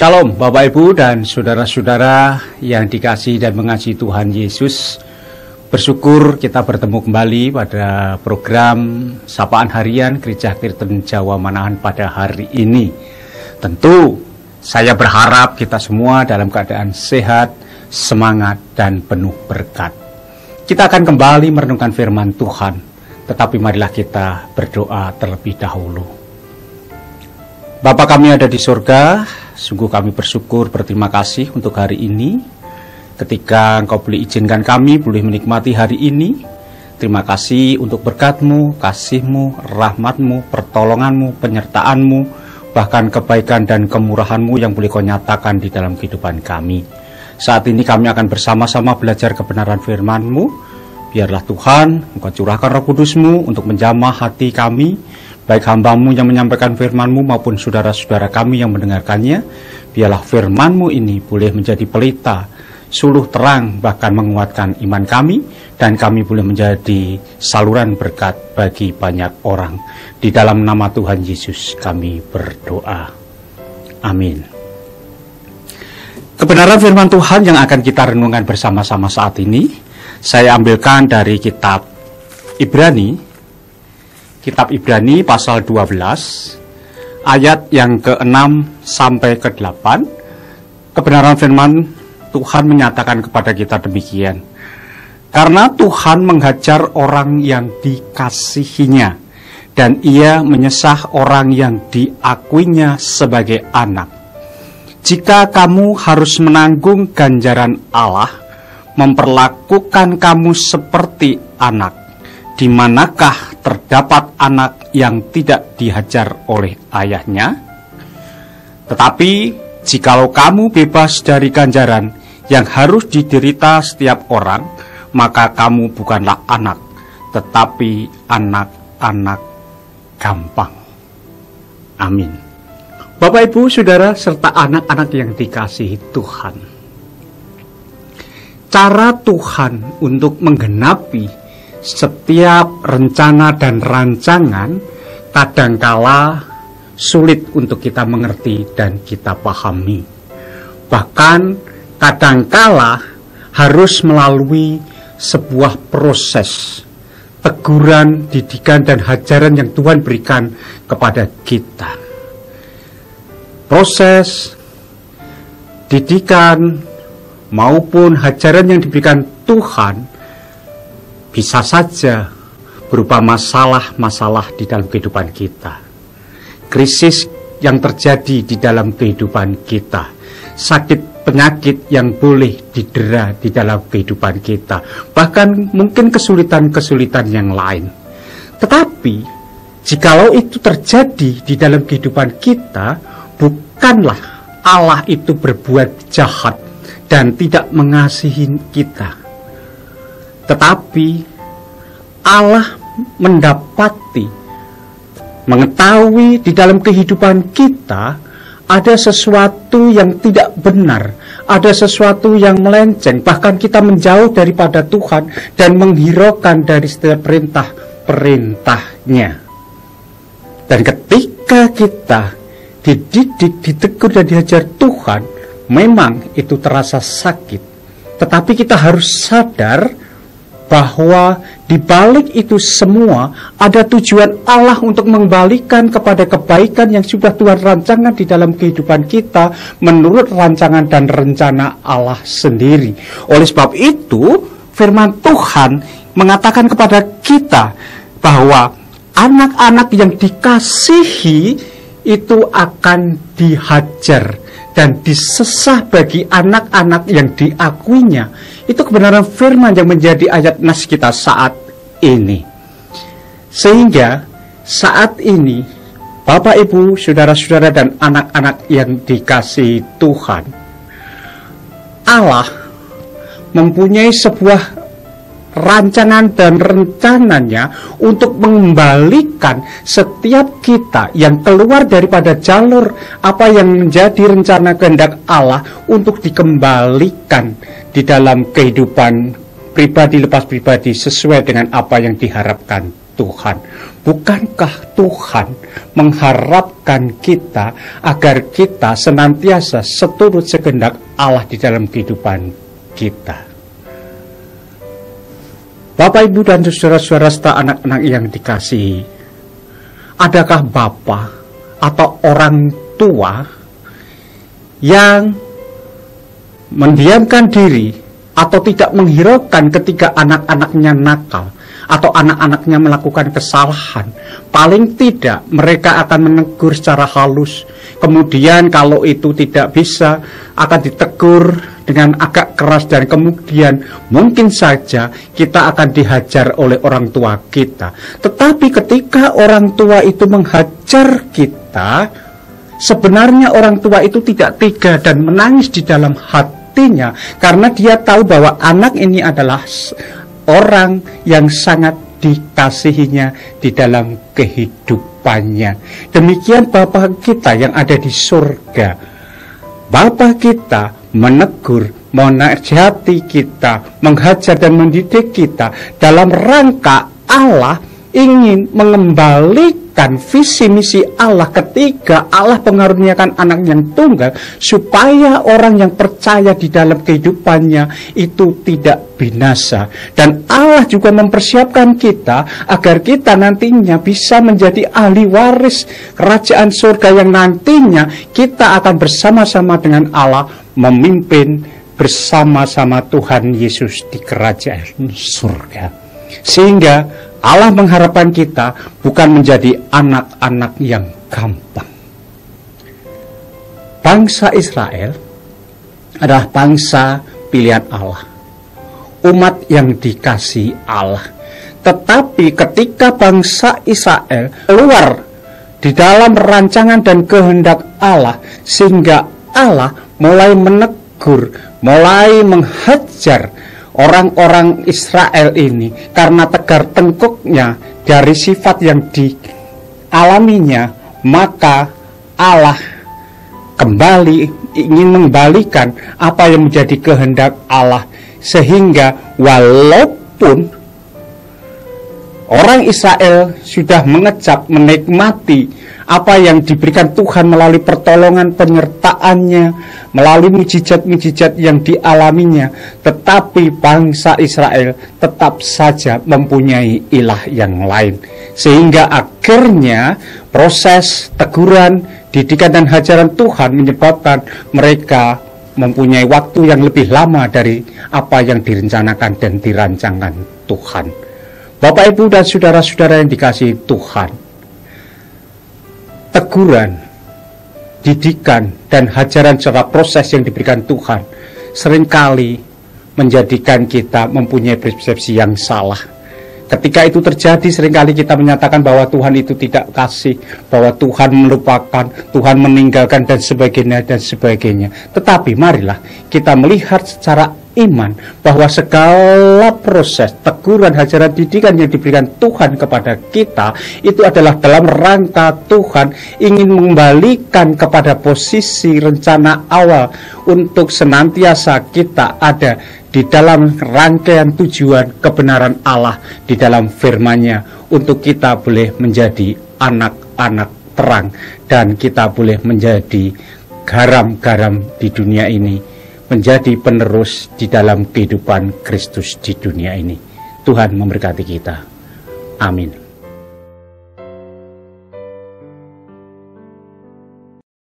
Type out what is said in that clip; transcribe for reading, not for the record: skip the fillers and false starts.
Shalom Bapak Ibu dan saudara-saudara yang dikasihi dan mengasihi Tuhan Yesus. Bersyukur kita bertemu kembali pada program Sapaan Harian Gereja Kristen Jawa Manahan pada hari ini. Tentu saya berharap kita semua dalam keadaan sehat, semangat, dan penuh berkat. Kita akan kembali merenungkan firman Tuhan, tetapi marilah kita berdoa terlebih dahulu. Bapa kami ada di surga, sungguh kami bersyukur, berterima kasih untuk hari ini. Ketika Engkau boleh izinkan kami boleh menikmati hari ini, terima kasih untuk berkat-Mu, kasih-Mu, rahmat-Mu, pertolongan-Mu, penyertaan-Mu, bahkan kebaikan dan kemurahan-Mu yang boleh Kau nyatakan di dalam kehidupan kami. Saat ini kami akan bersama-sama belajar kebenaran firman-Mu. Biarlah Tuhan, Engkau curahkan Roh Kudus-Mu untuk menjamah hati kami, baik hamba-Mu yang menyampaikan firman-Mu maupun saudara-saudara kami yang mendengarkannya. Biarlah firman-Mu ini boleh menjadi pelita, suluh terang, bahkan menguatkan iman kami, dan kami boleh menjadi saluran berkat bagi banyak orang. Di dalam nama Tuhan Yesus kami berdoa. Amin. Kebenaran firman Tuhan yang akan kita renungkan bersama-sama saat ini, saya ambilkan dari kitab Ibrani, Kitab Ibrani pasal 12, ayat yang ke-6 sampai ke-8. Kebenaran firman Tuhan menyatakan kepada kita demikian. Karena Tuhan menghajar orang yang dikasihinya, dan ia menyesah orang yang diakuinya sebagai anak. Jika kamu harus menanggung ganjaran Allah, memperlakukan kamu seperti anak. Di manakah terdapat anak yang tidak dihajar oleh ayahnya? Tetapi jikalau kamu bebas dari ganjaran yang harus diderita setiap orang, maka kamu bukanlah anak, tetapi anak-anak gampang. Amin. Bapak, Ibu, Saudara, serta anak-anak yang dikasihi Tuhan. Cara Tuhan untuk menggenapi setiap rencana dan rancangan kadangkala sulit untuk kita mengerti dan kita pahami. Bahkan kadangkala harus melalui sebuah proses teguran, didikan, dan hajaran yang Tuhan berikan kepada kita. Proses didikan maupun hajaran yang diberikan Tuhan bisa saja berupa masalah-masalah di dalam kehidupan kita, krisis yang terjadi di dalam kehidupan kita, sakit penyakit yang boleh didera di dalam kehidupan kita, bahkan mungkin kesulitan-kesulitan yang lain. Tetapi jikalau itu terjadi di dalam kehidupan kita, bukanlah Allah itu berbuat jahat dan tidak mengasihi kita, tetapi Allah mengetahui di dalam kehidupan kita ada sesuatu yang tidak benar, ada sesuatu yang melenceng, bahkan kita menjauh daripada Tuhan dan menghiraukan dari setiap perintah-perintahnya. Dan ketika kita dididik, ditegur dan diajar Tuhan, memang itu terasa sakit, tetapi kita harus sadar bahwa di balik itu semua ada tujuan Allah untuk mengembalikan kepada kebaikan yang sudah Tuhan rancangkan di dalam kehidupan kita menurut rancangan dan rencana Allah sendiri. Oleh sebab itu, firman Tuhan mengatakan kepada kita bahwa anak-anak yang dikasihi itu akan dihajar dan disesah bagi anak-anak yang diakuinya. Itu kebenaran firman yang menjadi ayat nas kita saat ini. Sehingga saat ini, Bapak, Ibu, Saudara-saudara, dan anak-anak yang dikasihi Tuhan, Allah mempunyai sebuah rancangan dan rencananya untuk mengembalikan setiap kita yang keluar daripada jalur apa yang menjadi rencana kehendak Allah untuk dikembalikan di dalam kehidupan pribadi lepas pribadi sesuai dengan apa yang diharapkan Tuhan. Bukankah Tuhan mengharapkan mengarahkan kita agar kita senantiasa seturut sekehendak Allah di dalam kehidupan kita. Bapak, Ibu, dan saudara-saudara serta anak-anak yang dikasihi, adakah bapak atau orang tua yang mendiamkan diri atau tidak menghiraukan ketika anak-anaknya nakal atau anak-anaknya melakukan kesalahan? Paling tidak mereka akan menegur secara halus, kemudian kalau itu tidak bisa akan ditegur dengan agak keras, dan kemudian mungkin saja kita akan dihajar oleh orang tua kita. Tetapi ketika orang tua itu menghajar kita, sebenarnya orang tua itu tidak tega dan menangis di dalam hatinya, karena dia tahu bahwa anak ini adalah orang yang sangat dikasihinya di dalam kehidupannya. Demikian Bapa kita yang ada di surga. Bapa kita menegur, menasihati kita, menghajar dan mendidik kita dalam rangka Allah ingin mengembalikan visi misi Allah ketika Allah mengaruniakan anak yang tunggal, supaya orang yang percaya di dalam kehidupannya itu tidak binasa. Dan Allah juga mempersiapkan kita agar kita nantinya bisa menjadi ahli waris kerajaan surga, yang nantinya kita akan bersama-sama dengan Allah memimpin bersama-sama Tuhan Yesus di kerajaan surga. Sehingga Allah mengharapkan kita bukan menjadi anak-anak yang gampang. Bangsa Israel adalah bangsa pilihan Allah, umat yang dikasihi Allah. Tetapi ketika bangsa Israel keluar di dalam rancangan dan kehendak Allah, sehingga Allah mulai menegur, mulai menghajar orang-orang Israel ini karena tegar tengkuknya dari sifat yang dialaminya, maka Allah kembali ingin mengembalikan apa yang menjadi kehendak Allah, sehingga walaupun orang Israel sudah mengecap, menikmati apa yang diberikan Tuhan melalui pertolongan penyertaannya, melalui mujizat-mujizat yang dialaminya, tetapi bangsa Israel tetap saja mempunyai ilah yang lain. Sehingga akhirnya proses teguran, didikan dan hajaran Tuhan menyebabkan mereka mempunyai waktu yang lebih lama dari apa yang direncanakan dan dirancangkan Tuhan. Bapak, Ibu, dan saudara-saudara yang dikasihi Tuhan, teguran, didikan, dan hajaran secara proses yang diberikan Tuhan seringkali menjadikan kita mempunyai persepsi yang salah. Ketika itu terjadi, seringkali kita menyatakan bahwa Tuhan itu tidak kasih, bahwa Tuhan melupakan, Tuhan meninggalkan, dan sebagainya, dan sebagainya. Tetapi marilah kita melihat secara iman bahwa segala proses teguran, hajaran, didikan yang diberikan Tuhan kepada kita itu adalah dalam rangka Tuhan ingin mengembalikan kepada posisi rencana awal untuk senantiasa kita ada di dalam rangkaian tujuan kebenaran Allah di dalam firman-Nya, untuk kita boleh menjadi anak-anak terang dan kita boleh menjadi garam-garam di dunia ini, menjadi penerus di dalam kehidupan Kristus di dunia ini. Tuhan memberkati kita. Amin.